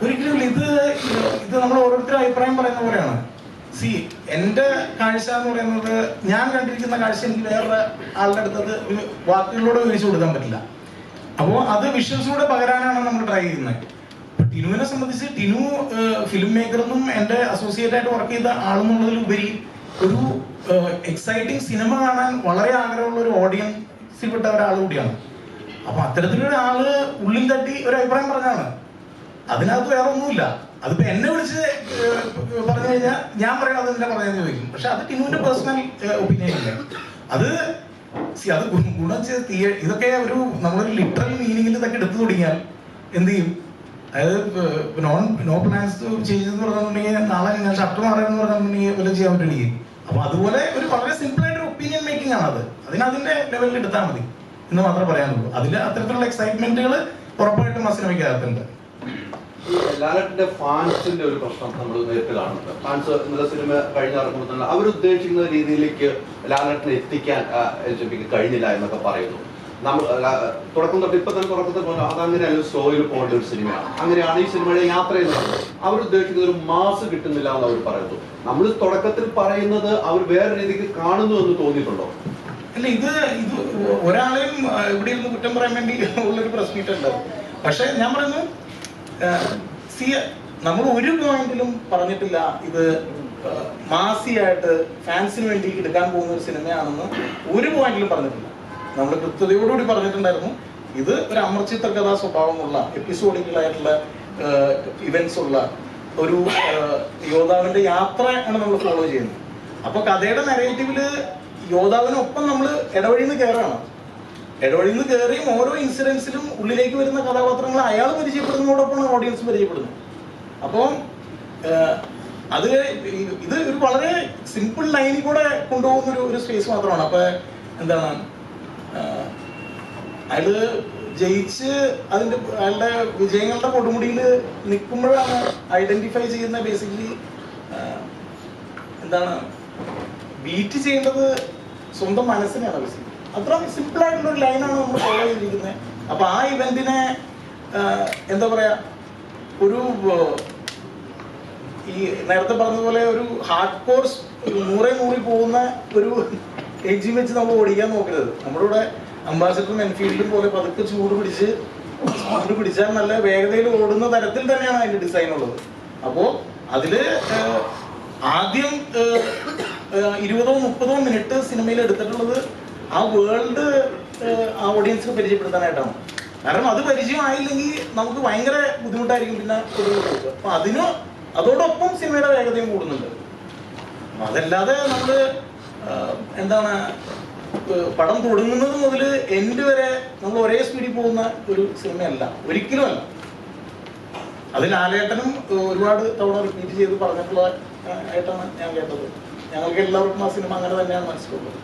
ഒരിക്കലും ഇത് ഇത് നമ്മൾ ഓരോരുത്തരും അഭിപ്രായം പറയുന്ന പോലെയാണ്. സി എന്റെ കാഴ്ച എന്ന് പറയുന്നത്, ഞാൻ കണ്ടിരിക്കുന്ന കാഴ്ച എനിക്ക് വേറെ ആളുടെ അടുത്തത് വാക്കുകളിലൂടെ വിവരിച്ചു കൊടുക്കാൻ പറ്റില്ല. അപ്പോൾ അത് വിഷ്വൽസിലൂടെ പകരാനാണ് നമ്മൾ ട്രൈ ചെയ്യുന്നത്. ടിനുവിനെ സംബന്ധിച്ച് ടിനു ഫിലിം മേക്കറെന്നും എൻ്റെ അസോസിയേറ്റ് ആയിട്ട് വർക്ക് ചെയ്ത ആളെന്നുള്ളതിലുപരി ഒരു എക്സൈറ്റിംഗ് സിനിമ കാണാൻ വളരെ ആഗ്രഹമുള്ള ഒരു ഓഡിയൻസിൽപ്പെട്ട ഒരാൾ കൂടിയാണ്. അപ്പൊ അത്തരത്തിലൊരാള് ഉള്ളിൽ തട്ടി ഒരു അഭിപ്രായം പറഞ്ഞാണ്. അതിനകത്ത് വേറെ ഒന്നുമില്ല. അതിപ്പോ എന്നെ വിളിച്ച് പറഞ്ഞു കഴിഞ്ഞാൽ ഞാൻ പറയണത് എന്തിനാ പറയാന്ന് ചോദിക്കും. പക്ഷെ അത് ടിനുവിന്റെ പേഴ്സണൽ ഒപ്പീനിയൻ അല്ലേ. അത് അത് ഗുണം ചെയ്ത് ഇതൊക്കെ ഒരു നമ്മളൊരു ലിറ്ററൽ മീനിങ്ങിൽ ഇതൊക്കെ എടുത്തു തുടങ്ങിയാൽ എന്ത് ചെയ്യും? അതായത് നോ പ്ലാൻസ് ചെയ്തെന്ന് പറഞ്ഞിട്ടുണ്ടെങ്കിൽ നാളെ ഞാൻ ഷർട്ട് മാറുമെന്ന് പറഞ്ഞിട്ടുണ്ടെങ്കിൽ വല്ലതും ചെയ്യാൻ പറ്റുകയും. അപ്പൊ അതുപോലെ ഒരു വളരെ സിമ്പിൾ ആയിട്ട് ഒപ്പീനിയൻ മേക്കിംഗ് ആണ് അത്. അതിന്റെ ലെവലിൽ എടുത്താൽ മതി എന്ന് മാത്രമേ പറയാനുള്ളൂ. അതിൽ അത്തരത്തിലുള്ള എക്സൈറ്റ്മെന്റുകൾ ഉറപ്പായിട്ടും ആ സിനിമയ്ക്കകത്തുണ്ട്. ലാലേട്ടന്റെ ഫാൻസിന്റെ ഒരു പ്രശ്നം നമ്മൾ നേരിട്ട് കാണുന്നുണ്ട്. ഫാൻസ് ഇന്നലെ സിനിമ കഴിഞ്ഞിറങ്ങുമ്പോൾ തന്നെ അവരുദ്ദേശിക്കുന്ന രീതിയിലേക്ക് ലാലേട്ടനെ എത്തിക്കാൻ കഴിഞ്ഞില്ല എന്നൊക്കെ പറയുന്നു. നമ്മൾ തുടക്കം തൊട്ട് ഇപ്പൊ തന്നെ തുടക്കത്തിൽ പോലെ അതങ്ങനെയല്ല, സ്ലോയിൽ പോകേണ്ട ഒരു സിനിമയാണ്. അങ്ങനെയാണ് ഈ സിനിമയുടെ യാത്ര ചെയ്യുന്നത്. അവരുദ്ദേശിക്കുന്ന ഒരു മാസ് കിട്ടുന്നില്ല എന്ന് അവർ പറയുന്നു. നമ്മൾ തുടക്കത്തിൽ പറയുന്നത് അവർ വേറെ രീതിക്ക് കാണുന്നു എന്ന് തോന്നിയിട്ടുണ്ടോ? അല്ല, ഇത് ഒരാളെയും ഇവിടെ ഇരുന്ന് കുറ്റം പറയാൻ വേണ്ടി ഉള്ളൊരു പ്രസ് മീറ്റ് ഉണ്ട്. പക്ഷെ ഞാൻ പറയുന്നു, നമ്മൾ ഒരു പോയിന്റിലും പറഞ്ഞിട്ടില്ല ഇത് മാസിയായിട്ട് ഫാൻസിന് വേണ്ടി എടുക്കാൻ പോകുന്ന ഒരു സിനിമയാണെന്ന് ഒരു പോയിന്റിലും പറഞ്ഞിട്ടില്ല. നമ്മൾ കൃത്യതയോടുകൂടി പറഞ്ഞിട്ടുണ്ടായിരുന്നു ഇത് ഒരു അമർചിത്ര കഥാ സ്വഭാവമുള്ള എപ്പിസോഡിക്കലായിട്ടുള്ള ഇവന്റ്സ് ഉള്ള ഒരു യോദ്ധാവിന്റെ യാത്ര ആണ് നമ്മൾ ഫോളോ ചെയ്യുന്നത്. അപ്പൊ കഥയുടെ നരേറ്റീവില് യോദ്ധാവിനൊപ്പം നമ്മൾ ഇടവഴിന്ന് കയറാണ്. ഇടവഴിന്ന് കയറിയും ഓരോ ഇൻസിഡൻസിലും ഉള്ളിലേക്ക് വരുന്ന കഥാപാത്രങ്ങൾ അയാൾ പരിചയപ്പെടുന്നതോടൊപ്പമാണ് ഓഡിയൻസ് പരിചയപ്പെടുന്നത്. അപ്പം അത് ഇത് ഒരു വളരെ സിമ്പിൾ ലൈനിൽ കൂടെ കൊണ്ടുപോകുന്ന ഒരു സ്പേസ് മാത്രമാണ്. അപ്പൊ എന്താണ്, അയാള് ജയിച്ച് അയാളുടെ വിജയങ്ങളുടെ കൊടുമുടിയിൽ നിൽക്കുമ്പോഴാണ് ഐഡന്റിഫൈ ചെയ്യുന്ന ബേസിക്കലി എന്താണ് ബീറ്റ് ചെയ്യേണ്ടത് സ്വന്തം മനസ്സിനെയാണ്. ബേസിക്കലി അത്ര സിമ്പിൾ ആയിട്ടുള്ള ഒരു ലൈനാണ് നമ്മൾ ഫോളോ ചെയ്തിരിക്കുന്നത്. അപ്പൊ ആ ഇവന്റിനെ എന്താ പറയാ, ഒരു ഈ നേരത്തെ പറഞ്ഞതുപോലെ ഒരു ഹാർഡ് കോഴ്സ് 100 പോകുന്ന ഒരു എഡ്ജി വെച്ച് നമ്മൾ ഓടിക്കാൻ നോക്കരുത്. നമ്മളിവിടെ അംബാസിഡറും എൻഫീൽഡും പോലെ പതുക്കെ ചൂട് പിടിച്ചാൽ നല്ല വേഗതയിൽ ഓടുന്ന തരത്തിൽ തന്നെയാണ് അതിന്റെ ഡിസൈൻ ഉള്ളത്. അപ്പോ അതില് ആദ്യം 20-30 മിനിറ്റ് സിനിമയിൽ എടുത്തിട്ടുള്ളത് ആ വേൾഡ് ആ ഓഡിയൻസിന് പരിചയപ്പെടുത്താനായിട്ടാണ്. കാരണം അത് പരിചയമായില്ലെങ്കിൽ നമുക്ക് ഭയങ്കര ബുദ്ധിമുട്ടായിരിക്കും പിന്നെ കൊടുക്കുന്നത്. അപ്പൊ അതോടൊപ്പം സിനിമയുടെ വേഗതയും കൂടുന്നുണ്ട്. അതല്ലാതെ നമ്മള് എന്താണ് പടം തുടങ്ങുന്നത് മുതൽ എൻഡ് വരെ നമ്മൾ ഒരേ സ്പീഡിൽ പോകുന്ന ഒരു സിനിമയല്ല, ഒരിക്കലും അല്ല. അത് ലാലേട്ടനും ഒരുപാട് തവണ റിപ്പീറ്റ് ചെയ്ത് പറഞ്ഞിട്ടുള്ള ആയിട്ടാണ് ഞാൻ കേട്ടത്. ഞങ്ങൾക്ക് എല്ലാവർക്കും ആ സിനിമ അങ്ങനെ തന്നെയാണ് മനസ്സിലുള്ളത്.